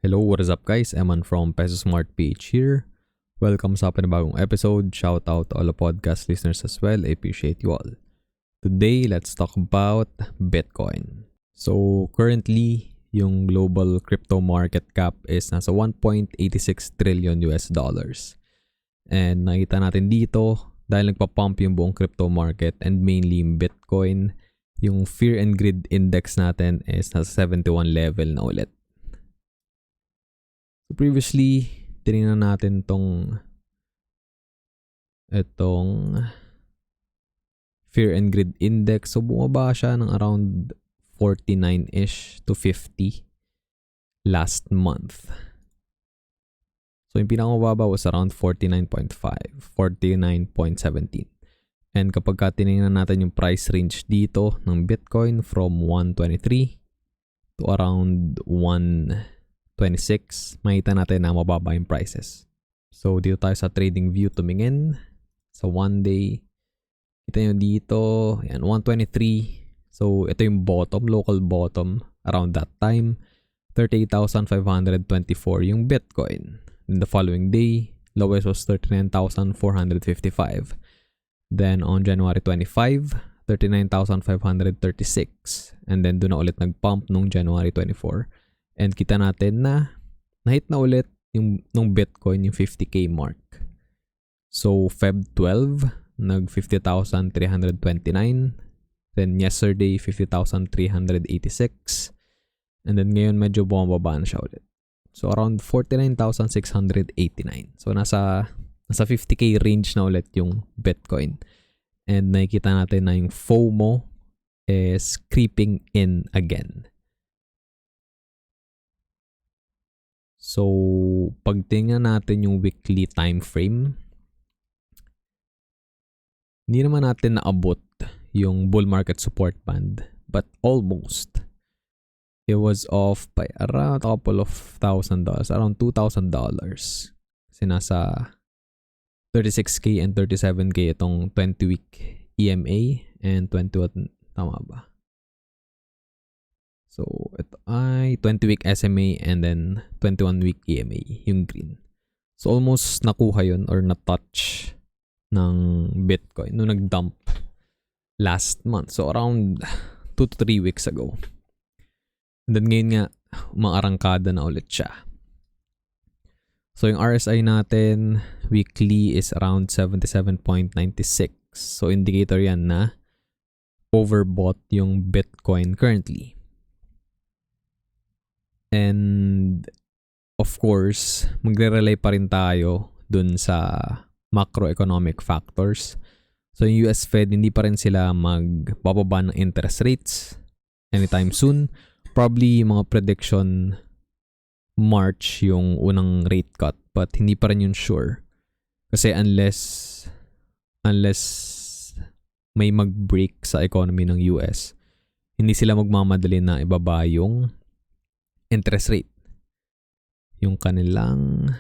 Hello, what is up guys? Eman from Peso Smart PH here. Welcome sa panibagong episode. Shout out to all the podcast listeners as well. I appreciate you all. Today, let's talk about Bitcoin. So, currently, yung global crypto market cap is nasa 1.86 trillion US dollars. And nakita natin dito, dahil nagpa-pump yung buong crypto market and mainly yung Bitcoin, yung Fear and Greed Index natin is nasa 71 level na ulit. So previously, tinignan natin itong Fear and Greed Index. So bumaba siya ng around 49-ish to 50 last month. So yung pinakamababa was around 49.5, 49.17. And kapag tinignan natin yung price range dito ng Bitcoin from 123 to around 126, makita natin na mababa yung prices. So, dito tayo sa trading view tumingin. Sa 1 day, kita nyo dito, yan, 123. So, ito yung bottom, local bottom. Around that time, 38,524 yung Bitcoin. Then the following day, lowest was 39,455. Then, on January 25, 39,536. And then, doon na ulit nag-pump nung January 24. And kita natin na na-hit na ulit yung nung Bitcoin yung 50k mark. So Feb 12 nag 50,329. Then yesterday 50,386. And then ngayon medyo bumababa na siya ulit. So around 49,689. So nasa 50k range na ulit yung Bitcoin. And nakikita natin na yung FOMO is creeping in again. So, pag tingnan natin yung weekly time frame, hindi naman natin naabot yung bull market support band, but almost. It was off by around a couple of $1,000, around $2,000. Kasi nasa 36k and 37k itong 20-week EMA and 21, tama ba? So, ito ay 20-week SMA and then 21-week EMA, yung green. So, almost nakuha yun or na-touch ng Bitcoin nung nag-dump last month. So, around 2 to 3 weeks ago. And then ngayon nga, umaarangkada na ulit siya. So, yung RSI natin weekly is around 77.96. So, indicator yan na overbought yung Bitcoin currently. And of course, magre-rely pa rin tayo dun sa macroeconomic factors. So yung US Fed, hindi pa rin sila magbababa ng interest rates anytime soon. Probably mga prediction March yung unang rate cut, but hindi pa rin yun sure. Kasi unless may mag-break sa economy ng US, hindi sila magmamadali na ibaba yung interest rate. Yung kanilang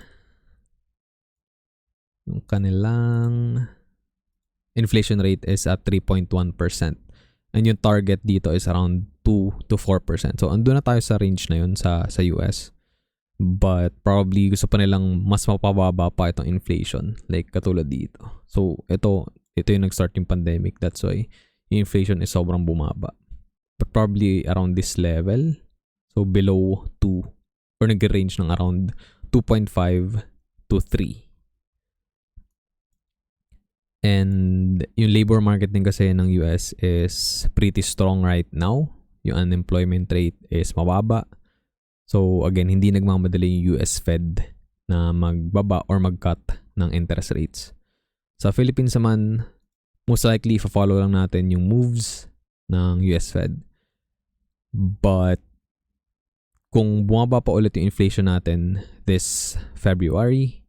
inflation rate is at 3.1%. And yung target dito is around 2 to 4%. So andun na tayo sa range na yun sa US. But probably gusto pa nilang mas mapababa pa itong inflation, like katulad dito. So ito yung nag-start yung pandemic. That's why yung inflation is sobrang bumaba. But probably around this level, so below 2 or nag-range ng around 2.5 to 3. And yung labor market din kasi ng US is pretty strong right now. Yung unemployment rate is mababa. So again, hindi nagmamadali yung US Fed na magbaba or mag-cut ng interest rates. Sa Philippines naman, most likely follow lang natin yung moves ng US Fed. But kung bumaba pa ulit yung inflation natin this February,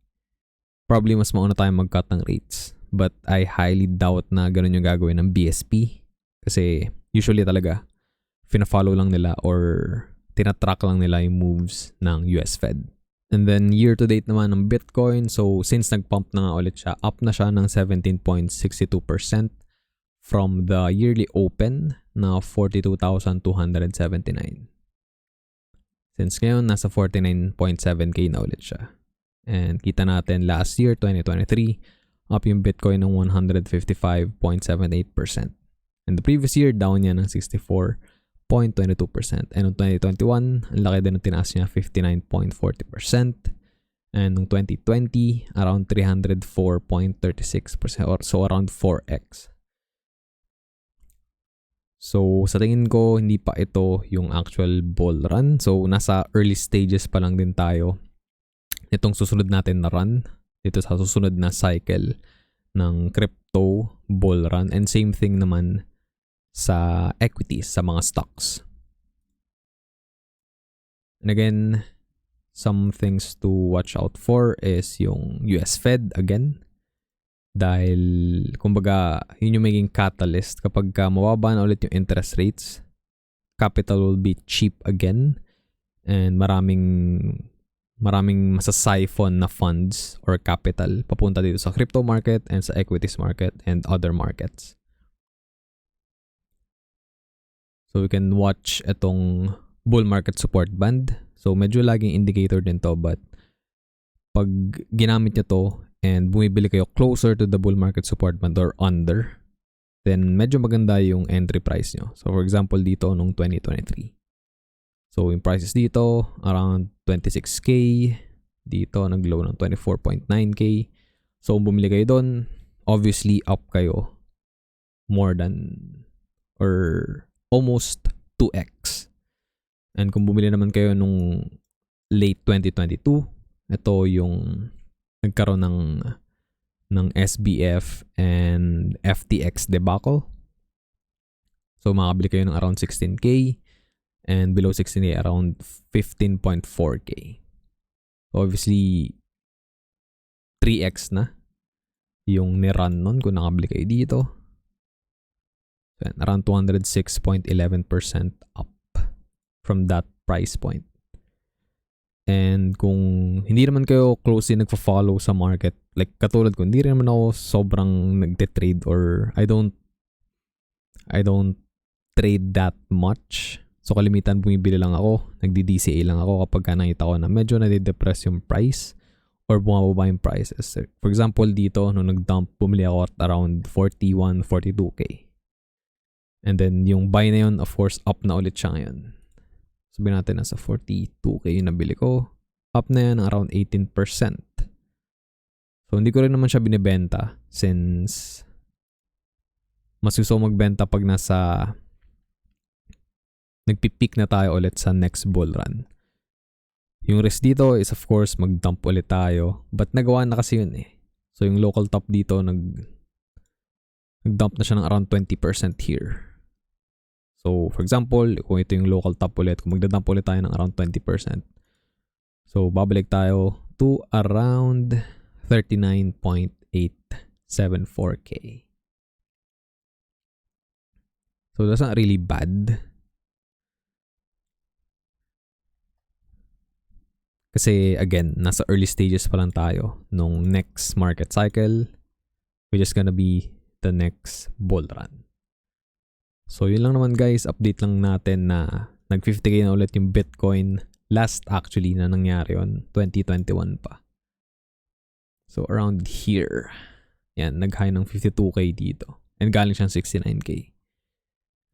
probably mas mauna tayong mag-cut ng rates. But I highly doubt na ganun yung gagawin ng BSP. Kasi usually talaga, fina-follow lang nila or tinatrack lang nila yung moves ng US Fed. And then year-to-date naman ng Bitcoin, so since nag-pump na nga ulit siya, up na siya ng 17.62% from the yearly open na 42,279. Since ngayon, nasa 49.7K na ulit siya. And kita natin last year, 2023, up yung Bitcoin ng 155.78%. And the previous year, down niya ng 64.22%. And noong 2021, ang laki din ng tinaas niya, 59.40%. And noong 2020, around 304.36%, or so around 4x. So, sa tingin ko, hindi pa ito yung actual bull run. So, nasa early stages pa lang din tayo. Itong susunod natin na run, dito sa susunod na cycle ng crypto bull run. And same thing naman sa equities, sa mga stocks. And again, some things to watch out for is yung US Fed again. Dahil, kumbaga, yun yung maging catalyst. Kapag mababa na ulit yung interest rates, capital will be cheap again. And maraming masasiphon na funds or capital papunta dito sa crypto market and sa equities market and other markets. So, we can watch itong bull market support band. So, medyo laging indicator din to, but pag ginamit nyo to and bumibili kayo closer to the bull market support band or under, then medyo maganda yung entry price nyo. So, for example, dito nung 2023. So, yung prices dito, around 26K. Dito, nag-low ng 24.9K. So, kung bumili kayo doon, obviously, up kayo more than or almost 2x. And kung bumili naman kayo nung late 2022, ito yung nagkaroon ng SBF and FTX debacle. So, makabili kayo ng around 16K. And below 16K, around 15.4K. So obviously, 3x na yung ni-run nun kung nakabili kayo dito. So, around 206.11% up from that price point. And kung hindi naman kayo closely nagpa-follow sa market, like katulad ko, hindi rin naman ako sobrang nagte-trade or I don't trade that much. So, kalimitan bumibili lang ako, nagdi-DCA lang ako kapag nakita ko na medyo nade-depress yung price or bumababa yung prices. For example, dito, nung nag-dump, bumili ako at around 41, 42K. And then, yung buy na yun, of course, up na ulit siya ngayon. Sabihin natin, nasa 42K yung nabili ko. Up na yan ng around 18%. So, hindi ko rin naman siya binibenta since mas gusto magbenta pag nasa nagpipeak na tayo ulit sa next bull run. Yung risk dito is of course mag-dump ulit tayo. But nagawa na kasi yun eh. So yung local top dito nag-dump na siya ng around 20% here. So for example, kung ito yung local top ulit, kung magdadump ulit tayo ng around 20%. So babalik tayo to around 39.874K. So that's not really bad. Kasi again, nasa early stages pa lang tayo nung next market cycle, which is gonna be the next bull run. So yun lang naman guys, update lang natin na nag 50K na ulit yung Bitcoin. Last actually na nangyari yun, 2021 pa. So around here, yan, nag-high ng 52K dito. And galing siyang 69K.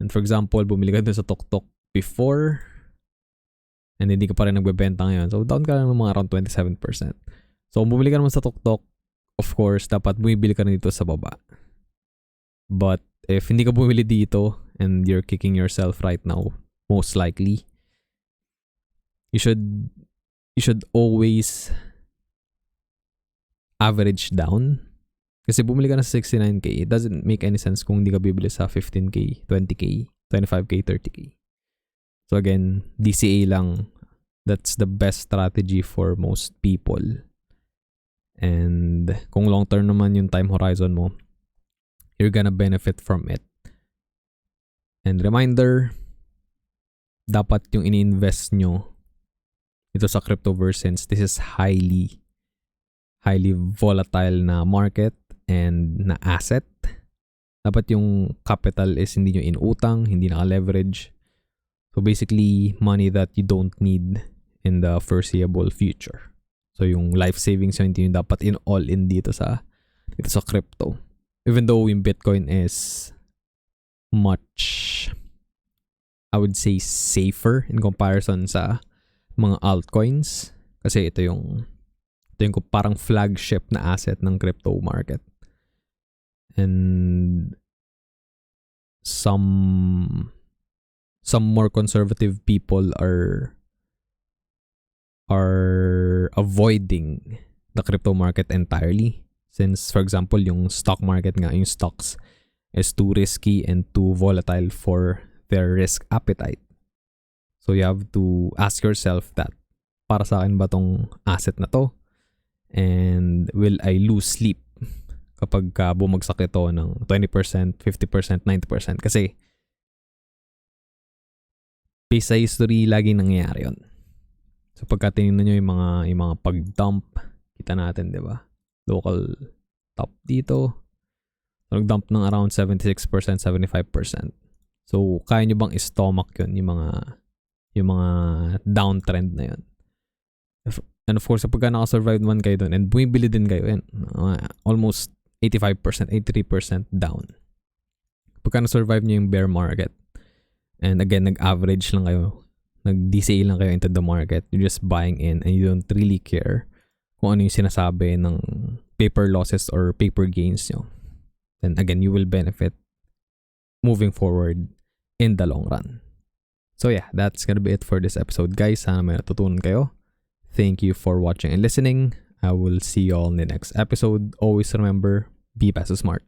And for example, bumili ka dun sa Tok before, and hindi ka pa rin nagbebenta ngayon. So, down ka lang ng mga around 27%. So, kung bumili ka naman sa Tok, of course, dapat bumibili ka na dito sa baba. But, if hindi ka bumili dito, and you're kicking yourself right now, most likely, you should always average down. Kasi bumili ka na sa 69K, it doesn't make any sense kung hindi ka bibili sa 15K, 20K, 25K, 30K. So again, DCA lang. That's the best strategy for most people. And kung long term naman yung time horizon mo, you're gonna benefit from it. And reminder, dapat yung ini-invest nyo ito sa cryptoverse since this is highly volatile na market and na asset. Dapat yung capital is hindi nyo inutang, hindi naka-leverage. So basically, money that you don't need in the foreseeable future. So yung life savings yung hindi nyo dapat all in dito sa crypto. Even though yung Bitcoin is much, I would say, safer in comparison sa mga altcoins. Kasi ito yung parang flagship na asset ng crypto market. And some more conservative people are avoiding the crypto market entirely, since for example yung stock market nga, yung stocks is too risky and too volatile for their risk appetite. So you have to ask yourself that, para sa akin ba tong asset na to, and will I lose sleep kapag bumagsak ito ng 20%, 50%, 90%? Kasi based sa history, laging nangyayari yun. So pagka tinignan nyo yung mga pag-dump, kita natin, di ba? Local top dito, nag-dump ng around 76%, 75%. So kaya nyo bang i-stomach yun, yung mga downtrend na yun? And of course, pagka nakasurvive man kayo dun and bumibili din kayo, yan, almost 85%, 83% down. Pagka na-survive nyo yung bear market, and again, nag-average lang kayo, nag-DCA lang kayo into the market, you're just buying in and you don't really care kung ano yung sinasabi ng paper losses or paper gains nyo. Then again, you will benefit moving forward in the long run. So yeah, that's gonna be it for this episode, guys. Sana may natutunan kayo. Thank you for watching and listening. I will see you all in the next episode. Always remember, be Peso smart.